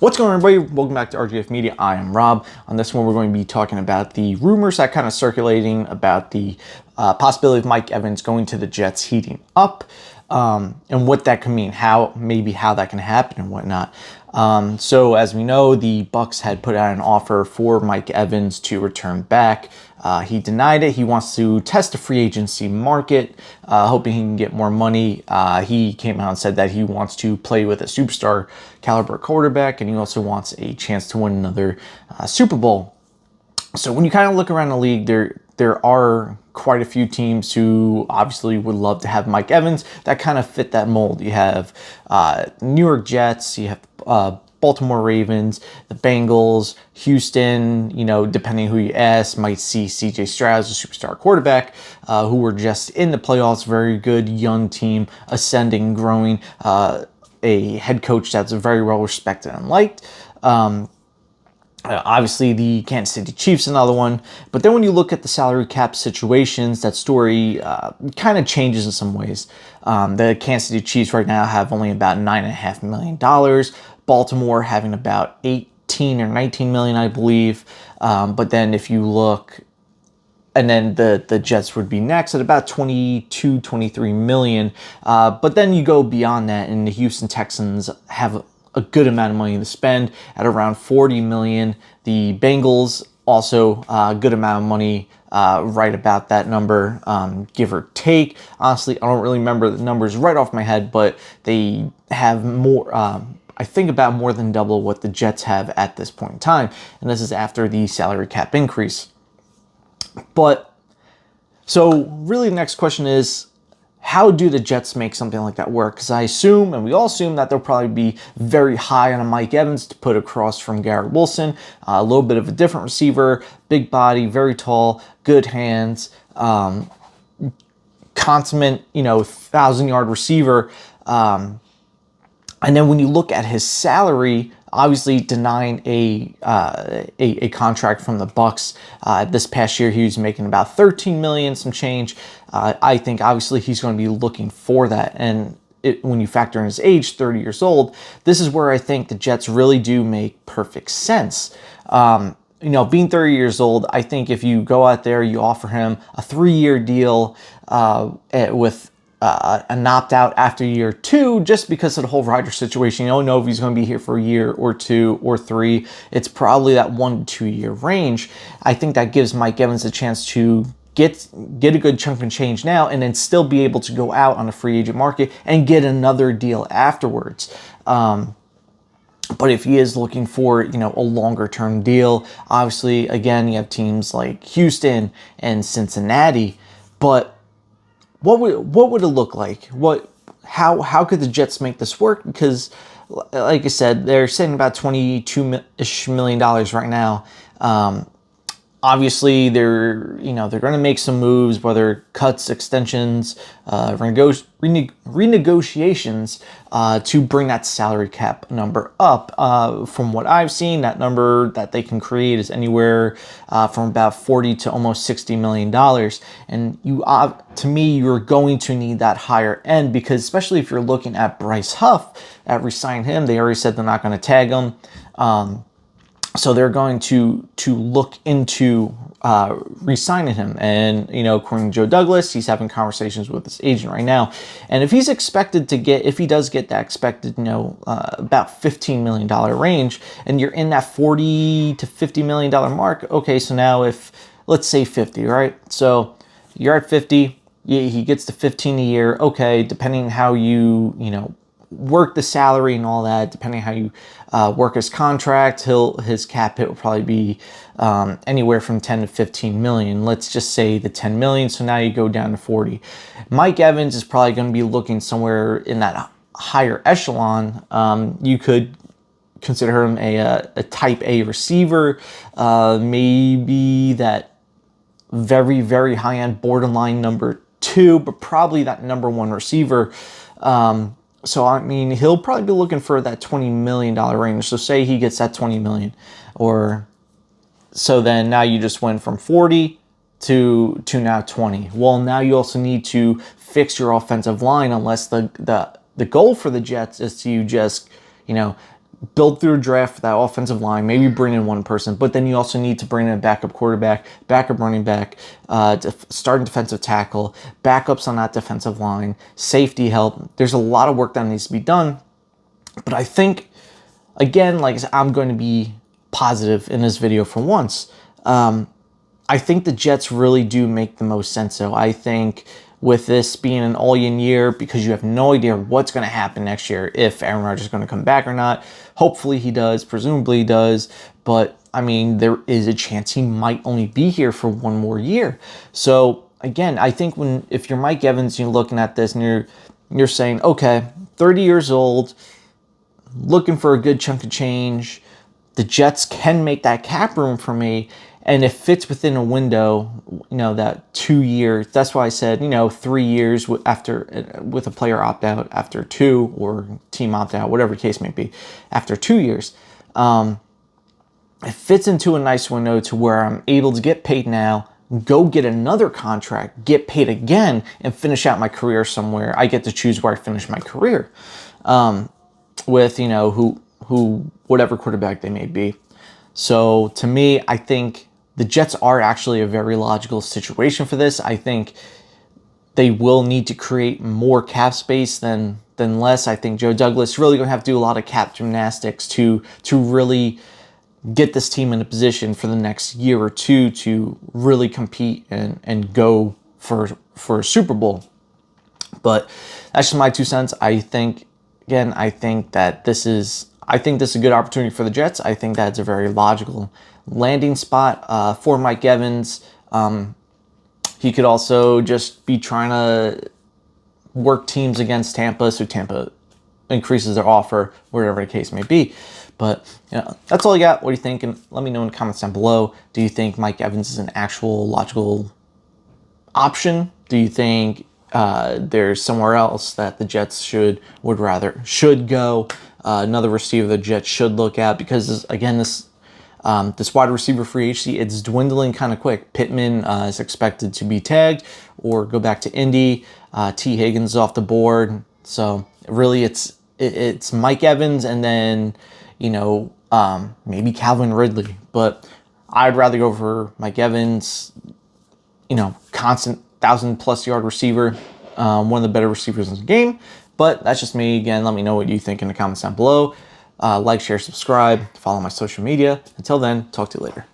What's going on, everybody? Welcome back to RGF Media. I am Rob. On this one, we're going to be talking about the rumors that kind of circulating about the possibility of Mike Evans going to the Jets heating up, and what that could mean, how that can happen and whatnot. So as we know, the Bucks had put out an offer for Mike Evans to return back. He denied it. He wants to test the free agency market, hoping he can get more money. He came out and said that he wants to play with a superstar caliber quarterback, and he also wants a chance to win another Super Bowl. So when you kind of look around the league, there are quite a few teams who obviously would love to have Mike Evans that kind of fit that mold. You have New York Jets, you have Baltimore Ravens, the Bengals, Houston, depending who you ask, might see CJ Stroud as a superstar quarterback, who were just in the playoffs, very good young team, ascending, growing, a head coach that's very well respected and liked. Obviously, the Kansas City Chiefs, another one. But then when you look at the salary cap situations, that story kind of changes in some ways. The Kansas City Chiefs right now have only about $9.5 million. Baltimore having about 18 or 19 million, I believe. But then if you look, and then the Jets would be next at about 22, 23 million. But then you go beyond that, and the Houston Texans have a good amount of money to spend at around 40 million. The Bengals also a good amount of money, right about that number, give or take. Honestly, I don't really remember the numbers right off my head, but they have more, I think about more than double what the Jets have at this point in time. And this is after the salary cap increase. But so really the next question is, how do the Jets make something like that work? Because I assume, and we all assume, that they'll probably be very high on a Mike Evans to put across from Garrett Wilson. A little bit of a different receiver, big body, very tall, good hands, consummate, 1,000-yard receiver. And then when you look at his salary, obviously denying a contract from the Bucks. This past year, he was making about 13 million, some change. I think obviously he's going to be looking for that. And when you factor in his age, 30 years old, this is where I think the Jets really do make perfect sense. Being 30 years old, I think if you go out there, you offer him a 3-year deal with an opt-out after year 2, just because of the whole Ryder situation. You don't know if he's going to be here for a year or 2 or 3. It's probably that 1 to 2 year range. I think that gives Mike Evans a chance to get a good chunk of change now, and then still be able to go out on the free agent market and get another deal afterwards. But if he is looking for, a longer term deal, obviously, again, you have teams like Houston and Cincinnati. But what would it look like? How could the Jets make this work? Because, like I said, they're sitting about $22-ish million right now. Obviously, they're going to make some moves, whether cuts, extensions, renegotiations, to bring that salary cap number up. From what I've seen, that number that they can create is anywhere from about 40 to almost $60 million. And to me, you're going to need that higher end, because especially if you're looking at Bryce Huff, at re-signing him, they already said they're not going to tag him. So they're going to look into re-signing him. And, according to Joe Douglas, he's having conversations with his agent right now. And if he does get that expected, about $15 million range, and you're in that $40 to $50 million mark, okay, so now let's say 50, right? So you're at 50, he gets to 15 a year, okay, depending on how you work the salary and all that, depending on how you work his contract, his cap hit will probably be anywhere from 10 to 15 million. Let's just say the 10 million. So now you go down to 40. Mike Evans is probably going to be looking somewhere in that higher echelon. You could consider him a type A receiver, maybe that very, very high end borderline number 2, but probably that number 1 receiver. So, I mean, he'll probably be looking for that $20 million range. So say he gets that $20 million. So then now you just went from 40 to now 20. Well, now you also need to fix your offensive line, unless the goal for the Jets is to just, build through a draft for that offensive line, maybe bring in one person, but then you also need to bring in a backup quarterback, backup running back, starting defensive tackle, backups on that defensive line, safety help. There's a lot of work that needs to be done. But I think, again, like I said, I'm going to be positive in this video for once. I think the Jets really do make the most sense, though. I think with this being an all-in year, because you have no idea what's going to happen next year, if Aaron Rodgers is going to come back or not. Hopefully he does, presumably he does, but I mean, there is a chance he might only be here for one more year. So again, I think if you're Mike Evans, you're looking at this and you're saying, okay, 30 years old, looking for a good chunk of change. The Jets can make that cap room for me, and it fits within a window, that 2 years. That's why I said, 3 years with a player opt out after 2, or team opt out, whatever the case may be, after 2 years. It fits into a nice window to where I'm able to get paid now, go get another contract, get paid again, and finish out my career somewhere. I get to choose where I finish my career. With whatever quarterback they may be. So to me, I think the Jets are actually a very logical situation for this. I think they will need to create more cap space than less. I think Joe Douglas is really going to have to do a lot of cap gymnastics to really get this team in a position for the next year or two to really compete and go for a Super Bowl. But that's just my 2 cents. I think that this is a good opportunity for the Jets. I think that's a very logical landing spot for Mike Evans. He could also just be trying to work teams against Tampa, so Tampa increases their offer, whatever the case may be. But that's all I got. What do you think? And let me know in the comments down below. Do you think Mike Evans is an actual logical option? Do you think there's somewhere else that the Jets should go? Another receiver the Jets should look at, because again, this wide receiver free agency, it's dwindling kind of quick. Pittman is expected to be tagged or go back to Indy. T. Higgins is off the board. So really, it's Mike Evans and then maybe Calvin Ridley. But I'd rather go for Mike Evans. Constant 1,000+ yard receiver, one of the better receivers in the game. But that's just me. Again, let me know what you think in the comments down below. Like, share, subscribe, follow my social media. Until then, talk to you later.